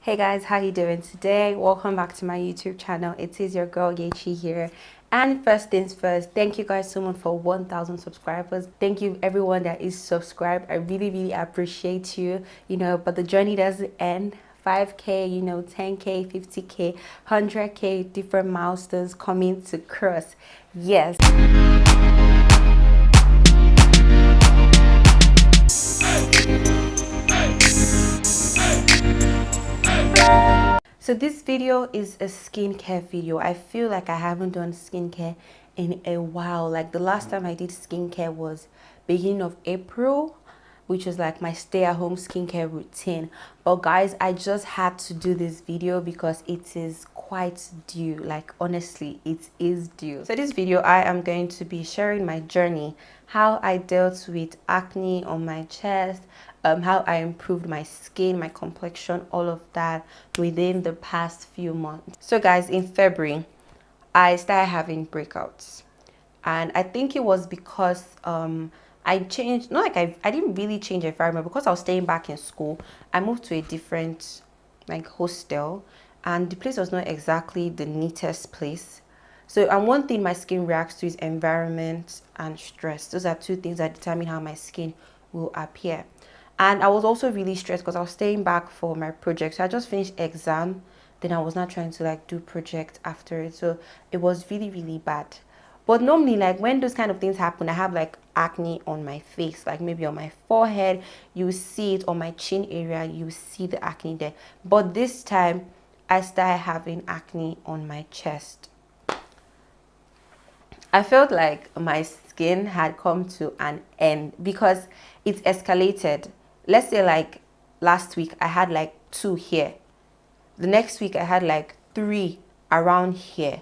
Hey guys, how you doing today? Welcome back to my YouTube channel. It is your girl Yechi here. And first things first, thank you guys so much for 1,000 subscribers. Thank you everyone that is subscribed. I really appreciate you. But the journey doesn't end. 5K, 10K, 50K, 100K, different milestones coming to cross. Yes. So this video is a skincare video. I feel like I haven't done skincare in a while. Like the last time I did skincare was beginning of April, which was like my stay-at-home skincare routine. But guys, I just had to do this video because it is quite due. Like honestly, it is due. So this video, I am going to be sharing my journey, how I dealt with acne on my chest, how I improved my skin, my complexion, all of that within the past few months. So guys, in February, I started having breakouts. And I think it was because I changed, not like I didn't really change environment because I was staying back in school. I moved to a different like hostel and the place was not exactly the neatest place. So, and one thing my skin reacts to is environment and stress. Those are two things that determine how my skin will appear. And I was also really stressed because I was staying back for my project. So I just finished exam, then I was not trying to like do project after it. So it was really bad. But normally, like when those kind of things happen, I have like acne on my face, like maybe on my forehead, you see it on my chin area, you see the acne there. But this time I started having acne on my chest. I felt like my skin had come to an end because it's escalated. Let's say like last week I had like 2 here. The next week I had like 3 around here.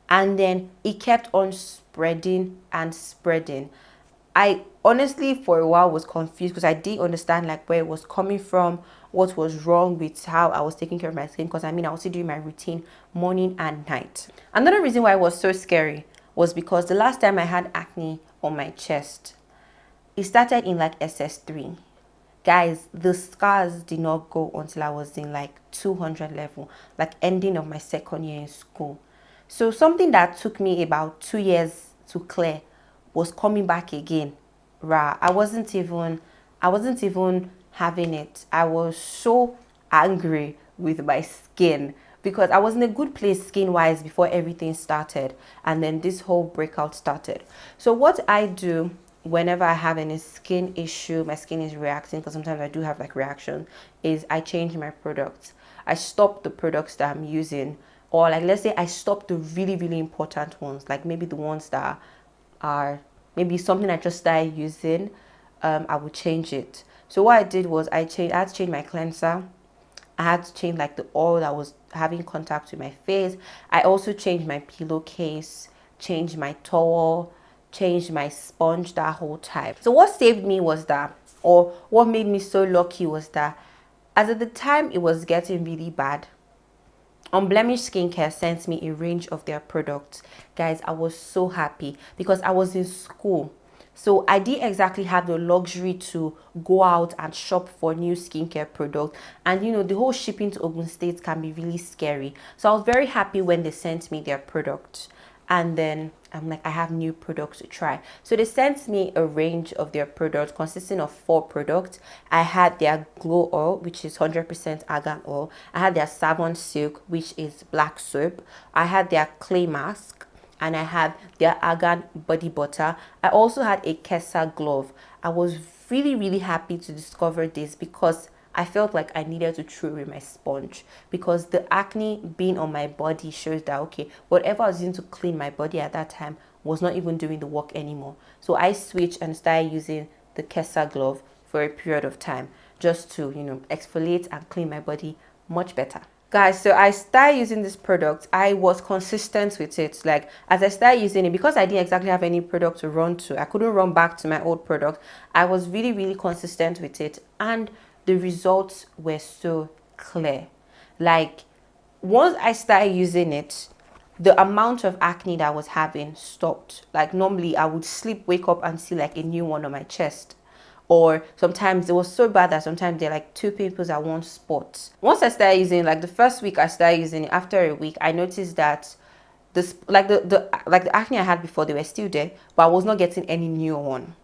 And then it kept on spreading and spreading. I honestly for a while was confused because I didn't understand like where it was coming from, what was wrong with how I was taking care of my skin, because I was still doing my routine morning and night. Another reason why it was so scary was because the last time I had acne on my chest, it started in like SS3. Guys, the scars did not go until I was in like 200 level, like ending of my second year in school. So something that took me about 2 years to clear was coming back again. I wasn't even having it. I was so angry with my skin because I was in a good place skin wise before everything started, and then this whole breakout started. So what I do whenever I have any skin issue, my skin is reacting, because sometimes I do have like reaction, is I change my products. I stop the products that I'm using, or like let's say I stop the really important ones, like maybe the ones that are maybe something I just started using. I would change it. So what I did was I had to change my cleanser. I had to change like the oil that was having contact with my face. I also changed my pillowcase, changed my towel, changed my sponge that whole time. So what saved me was that, or what made me so lucky was that, as at the time it was getting really bad, Unblemished Skincare sent me a range of their products. Guys, I was so happy because I was in school. So I didn't exactly have the luxury to go out and shop for new skincare products. And the whole shipping to Ogun State can be really scary. So I was very happy when they sent me their products. And then I'm like, I have new products to try. So they sent me a range of their products consisting of 4 products. I had their glow oil, which is 100% argan oil. I had their savon silk, which is black soap. I had their clay mask, and I had their argan body butter. I also had a Kessa glove. I was really happy to discover this because I felt like I needed to throw away my sponge, because the acne being on my body shows that, okay, whatever I was using to clean my body at that time was not even doing the work anymore. So I switched and started using the Kessa glove for a period of time just to, exfoliate and clean my body much better. Guys, so I started using this product. I was consistent with it. Like as I started using it, because I didn't exactly have any product to run to, I couldn't run back to my old product. I was really consistent with it, and the results were so clear. Like once I started using it, the amount of acne that I was having stopped. Like normally I would sleep, wake up and see like a new one on my chest, or sometimes it was so bad that sometimes they're like 2 pimples at one spot. Once I started using, like the first week I started using it, after a week I noticed that this, like the acne I had before, they were still there, but I was not getting any new one.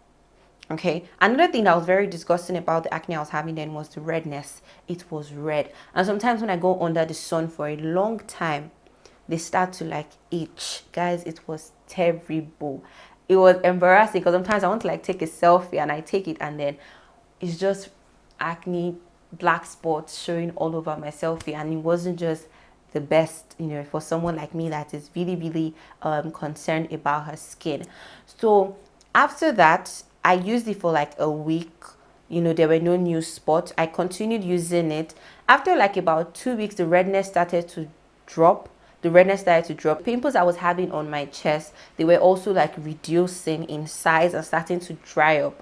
Okay, another thing that was very disgusting about the acne I was having then was the redness. It was red, and sometimes when I go under the sun for a long time, they start to like itch. Guys, it was terrible. It was embarrassing because sometimes I want to like take a selfie and I take it and then it's just acne, black spots showing all over my selfie, and it wasn't just the best, you know, for someone like me that is really, really concerned about her skin. So after that, I used it for like a week. You know, there were no new spots. I continued using it. After like about 2 weeks, the redness started to drop. Pimples I was having on my chest, they were also like reducing in size and starting to dry up.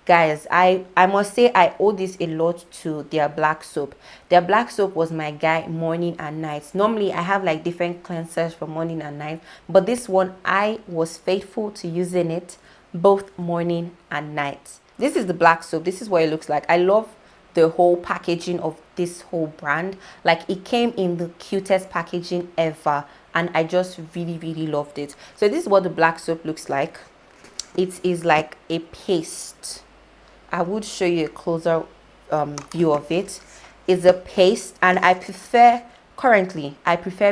Guys, I must say I owe this a lot to their black soap. Their black soap was my guy morning and night. Normally I have like different cleansers for morning and night, but this one I was faithful to using it both morning and night. This is the black soap. This is what it looks like. I love the whole packaging of this whole brand. Like, it came in the cutest packaging ever, and I just really, really loved it. So this is what the black soap looks like. It is like a paste. I would show you a closer view of it. It's a paste, and I prefer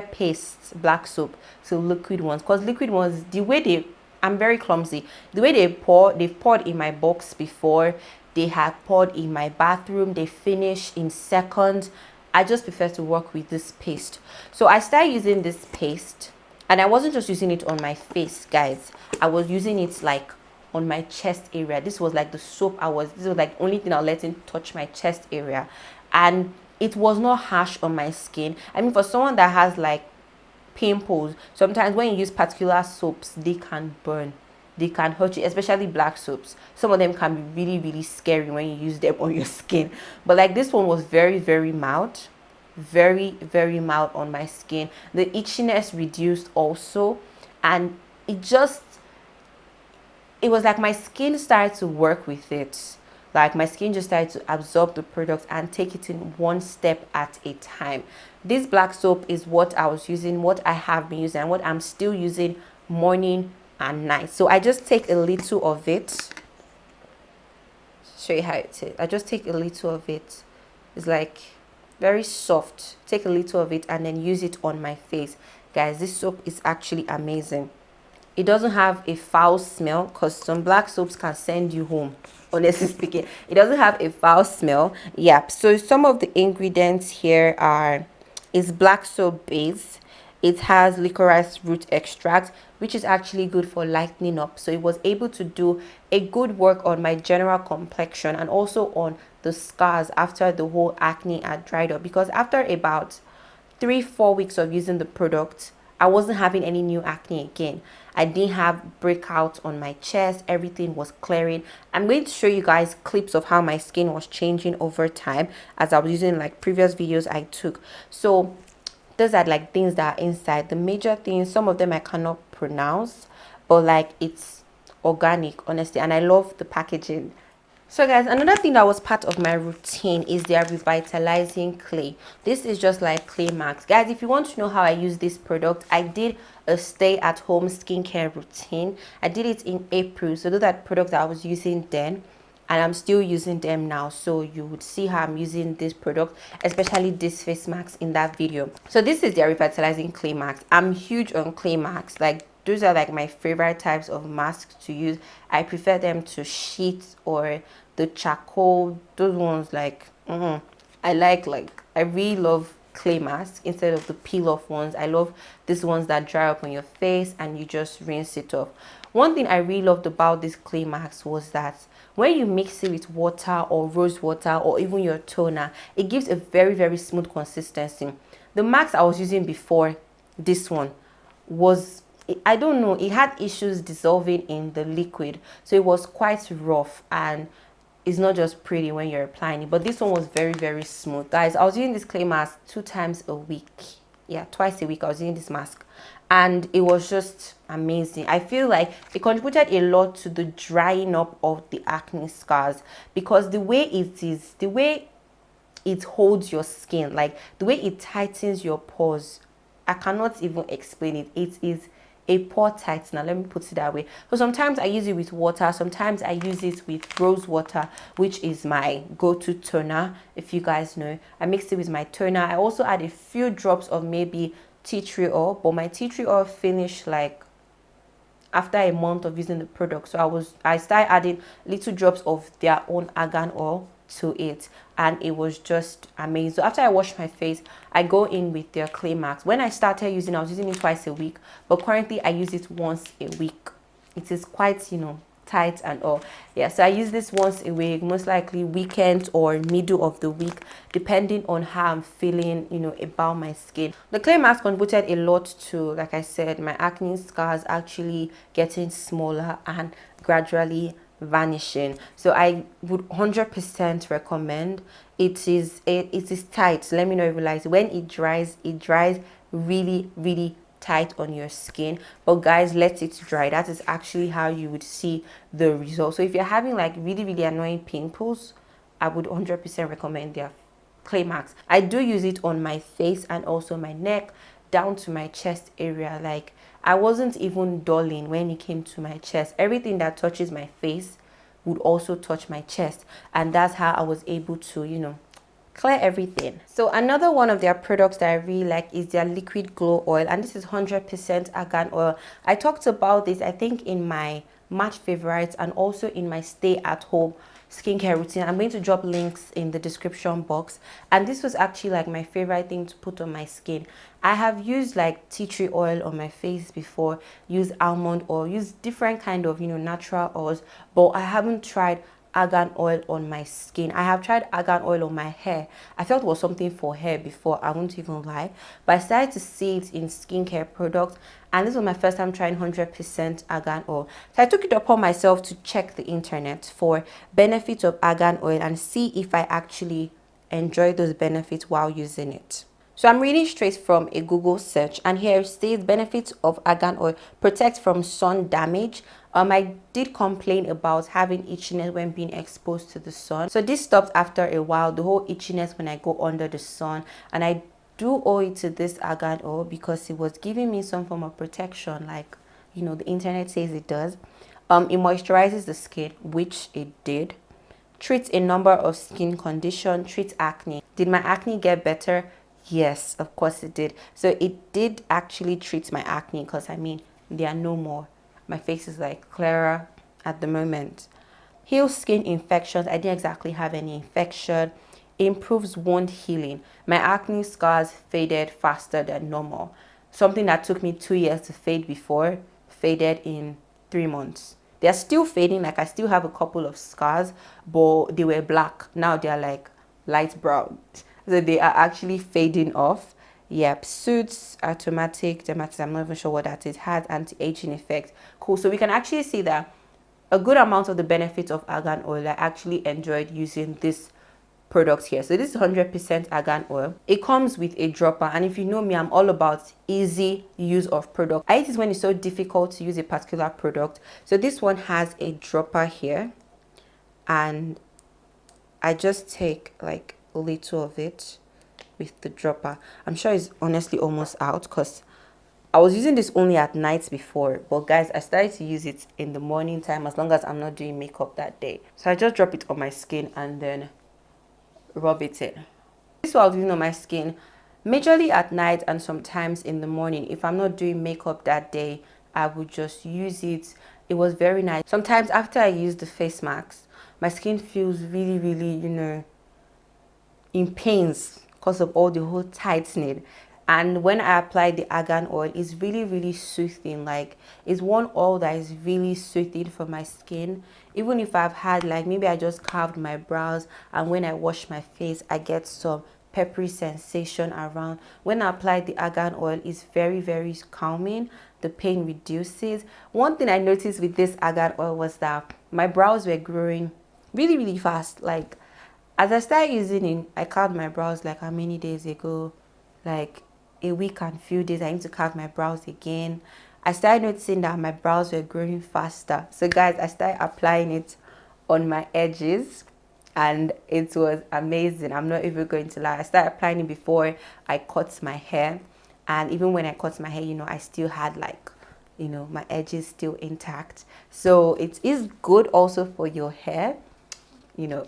paste black soap to liquid ones, because liquid ones, the way they, I'm very clumsy, the way they've poured in my box before, they have poured in my bathroom, they finish in seconds. I just prefer to work with this paste. So I started using this paste, and I wasn't just using it on my face, guys. I was using it like on my chest area. This was like the soap this was like the only thing I'll let it touch my chest area, and it was not harsh on my skin. I mean, for someone that has like pimples, sometimes when you use particular soaps, they can burn, they can hurt you, especially black soaps. Some of them can be really, really scary when you use them on your skin, but like this one was very, very mild, very, very mild on my skin. The itchiness reduced also, and it was like my skin started to work with it. Like, my skin just started to absorb the product and take it in one step at a time. This black soap is what I was using, what I have been using, and what I'm still using morning and night. So I just take a little of it. Show you how it is. I just take a little of it. It's like very soft. Take a little of it and then use it on my face. Guys, this soap is actually amazing. It doesn't have a foul smell, because some black soaps can send you home, honestly speaking. It doesn't have a foul smell. Yeah, so some of the ingredients here is black soap base. It has licorice root extract, which is actually good for lightening up. So it was able to do a good work on my general complexion and also on the scars after the whole acne had dried up, because after about 3-4 weeks of using the product, I wasn't having any new acne again. I didn't have breakouts on my chest. Everything was clearing. I'm going to show you guys clips of how my skin was changing over time as I was using like previous videos I took. So those are like things that are inside. The major things, some of them I cannot pronounce, but like it's organic, honestly, and I love the packaging. So guys, another thing that was part of my routine is their revitalizing clay. This is just like clay mask. Guys, if you want to know how I use this product, I did a stay at home skincare routine. I did it in April. So those are products that I was using then, and I'm still using them now. So you would see how I'm using this product, especially this face mask in that video. So this is their revitalizing clay mask. I'm huge on clay masks. Like, those are like my favorite types of masks to use. I prefer them to sheet or the charcoal, those ones. Like I really love clay masks instead of the peel off ones. I love these ones that dry up on your face and you just rinse it off. One thing I really loved about this clay mask was that when you mix it with water or rose water or even your toner, it gives a very, very smooth consistency. The mask I was using before this one was, I don't know, it had issues dissolving in the liquid, so it was quite rough and it's not just pretty when you're applying it. But this one was very, very smooth. Guys, I was using this clay mask 2 times a week. yeah, twice a week I was using this mask, and it was just amazing. I feel like it contributed a lot to the drying up of the acne scars, because the way it holds your skin, like the way it tightens your pores, I cannot even explain it. It is a pore tightener, let me put it that way. So sometimes I use it with water, sometimes I use it with rose water, which is my go-to toner. If you guys know, I mix it with my toner. I also add a few drops of maybe tea tree oil, but my tea tree oil finished like after a month of using the product. So I started adding little drops of their own argan oil to it, and it was just amazing. So after I wash my face, I go in with their clay mask. When I started using, I was using it twice a week, but currently I use it once a week. It is quite, tight and all. Yeah, so I use this once a week, most likely weekends or middle of the week, depending on how I'm feeling, about my skin. The clay mask contributed a lot to, like I said, my acne scars actually getting smaller and gradually vanishing. So I would 100% recommend. It is tight. Let me know if you like it. When it dries really, really tight on your skin, but guys, let it dry. That is actually how you would see the result. So if you're having like really, really annoying pimples, I would 100% recommend their clay mask. I do use it on my face and also my neck down to my chest area. Like, I wasn't even dulling when it came to my chest. Everything that touches my face would also touch my chest, and that's how I was able to clear everything. So another one of their products that I really like is their liquid glow oil, and this is 100% argan oil. I talked about this, I think, in my March favorites and also in my stay at home skincare routine. I'm going to drop links in the description box, and this was actually like my favorite thing to put on my skin. I have used like tea tree oil on my face before, used almond oil, used different kind of natural oils, but I haven't tried argan oil on my skin. I have tried argan oil on my hair. I felt it was something for hair before, I won't even lie, but I started to see it in skincare products, and this was my first time trying 100% argan oil. So I took it upon myself to check the internet for benefits of argan oil and see if I actually enjoy those benefits while using it. So I'm reading straight from a Google search, and here it states benefits of argan oil: protect from sun damage. I did complain about having itchiness when being exposed to the sun, so this stopped after a while, the whole itchiness when I go under the sun, and I do owe it to this argan oil because it was giving me some form of protection, like the internet says it does. It moisturizes the skin, which it did. Treats a number of skin conditions. Treats acne. Did my acne get better? Yes, of course it did. So it did actually treat my acne, because they are no more. My face is like clearer at the moment. Heals skin infections. I didn't exactly have any infection. Improves wound healing. My acne scars faded faster than normal. Something that took me 2 years to fade before faded in 3 months. They're still fading, like I still have a couple of scars, but they were black. Now they're like light brown. So they are actually fading off. Yep. Suits automatic dermatitis, I'm not even sure what that is. Has anti-aging effect. Cool. So we can actually see that a good amount of the benefits of argan oil, I actually enjoyed using this product here. So this is 100% argan oil. It comes with a dropper, and if you know me, I'm all about easy use of product. I hate it when it's so difficult to use a particular product. So this one has a dropper here, and I just take like a little of it with the dropper. I'm sure it's honestly almost out, because I was using this only at night before, but guys, I started to use it in the morning time as long as I'm not doing makeup that day. So I just drop it on my skin and then rub it in. This is what I was using on my skin majorly at night and sometimes in the morning. If I'm not doing makeup that day, I would just use it. It was very nice. Sometimes after I use the face mask, my skin feels really, really, in pains because of all the whole tightening. And when I apply the argan oil, it's really, really soothing. Like, it's one oil that is really soothing for my skin. Even if I've had, like, maybe I just carved my brows, and when I wash my face, I get some peppery sensation around. When I apply the argan oil, it's very, very calming. The pain reduces. One thing I noticed with this argan oil was that my brows were growing really, really fast. Like, as I started using it, I carved my brows like how many days ago? Like a week and few days, I need to carve my brows again. I started noticing that my brows were growing faster. So guys, I started applying it on my edges and it was amazing. I'm not even going to lie. I started applying it before I cut my hair, and even when I cut my hair, you know, I still had like, you know, my edges still intact. So it is good also for your hair, you know.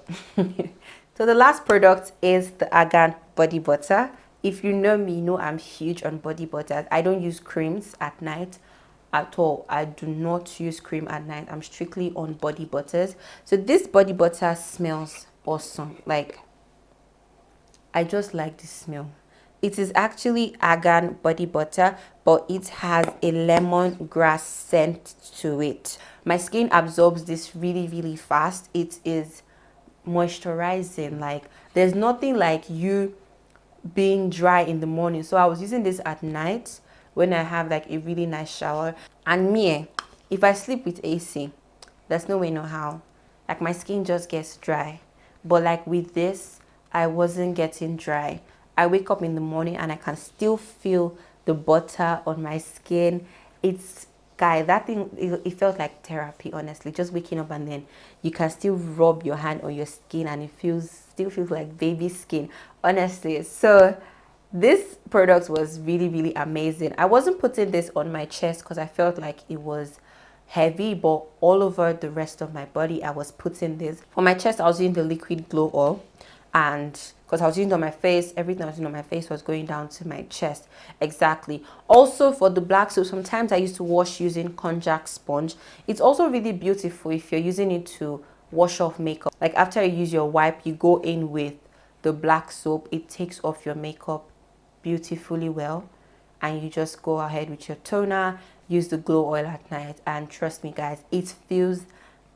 So the last product is the Argan body butter. If you know me, you know I'm huge on body butters. I don't use creams at night at all. I do not use cream at night. I'm strictly on body butters. So this body butter smells awesome. Like, I just like the smell. It is actually Argan body butter, but it has a lemongrass scent to it. My skin absorbs this really, really fast. It is moisturizing. Like, there's nothing like you being dry in the morning. So I was using this at night when I have like a really nice shower. And me, if I sleep with AC, there's no way, no how. Like, my skin just gets dry. But like with this, I wasn't getting dry. I wake up in the morning and I can still feel the butter on my skin. It's, guy, that thing, it felt like therapy, honestly. Just waking up and then you can still rub your hand on your skin and it still feels like baby skin, honestly. So this product was really, really amazing. I wasn't putting this on my chest because I felt like it was heavy, but all over the rest of my body I was putting this. For my chest, I was using the liquid glow oil, and because I was using it on my face, everything I was using on my face was going down to my chest. Exactly. Also for the black soap, sometimes I used to wash using konjac sponge. It's also really beautiful if you're using it to wash off makeup. Like, after you use your wipe, you go in with the black soap. It takes off your makeup beautifully well, and you just go ahead with your toner, use the glow oil at night, and trust me guys, it feels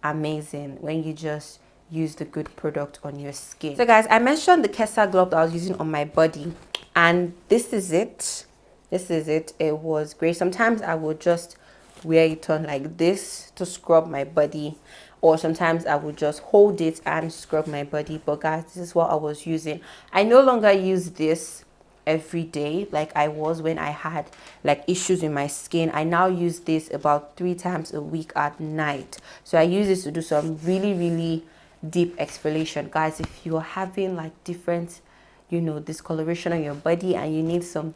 amazing when you just use the good product on your skin. So guys, I mentioned the Kessa glove that I was using on my body, and this is it. It was great. Sometimes I would just wear it on like this to scrub my body, or sometimes I would just hold it and scrub my body. But guys, this is what I was using. I no longer use this every day like I was when I had like issues in my skin. I now use this about 3 times a week at night. So I use this to do some really, really deep exfoliation. Guys, if you're having like different, you know, discoloration on your body and you need some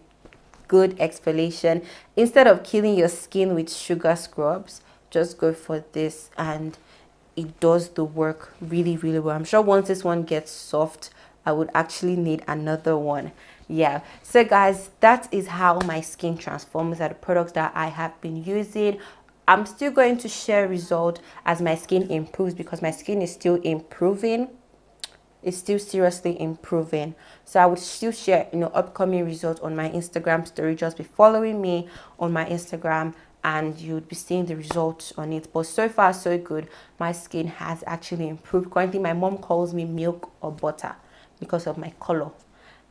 good exfoliation, instead of killing your skin with sugar scrubs, just go for this, and it does the work really, really well. I'm sure once this one gets soft, I would actually need another one. Yeah, so guys, that is how my skin transforms. Are the products that I have been using. I'm still going to share result as my skin improves, because my skin is still improving. It's still seriously improving. So I would still share, you know, upcoming results on my Instagram story. Just be following me on my Instagram and you'd be seeing the results on it. But so far so good. My skin has actually improved. Currently my mom calls me milk or butter because of my color.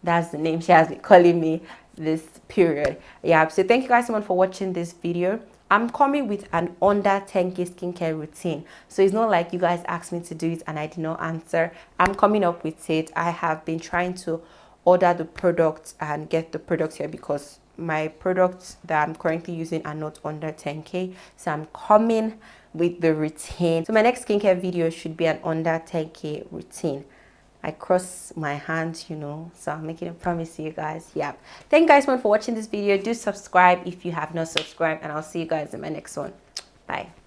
That's the name she has been calling me this period. Yeah, so thank you guys so much for watching this video. I'm coming with an under 10k skincare routine. So it's not like you guys asked me to do it and I did not answer. I'm coming up with it. I have been trying to order the products and get the products here because my products that I'm currently using are not under 10k. So I'm coming with the routine. So my next skincare video should be an under 10k routine. I cross my hands, you know, so I'm making a promise to you guys. Yeah, thank you guys so much for watching this video. Do subscribe if you have not subscribed, and I'll see you guys in my next one. Bye.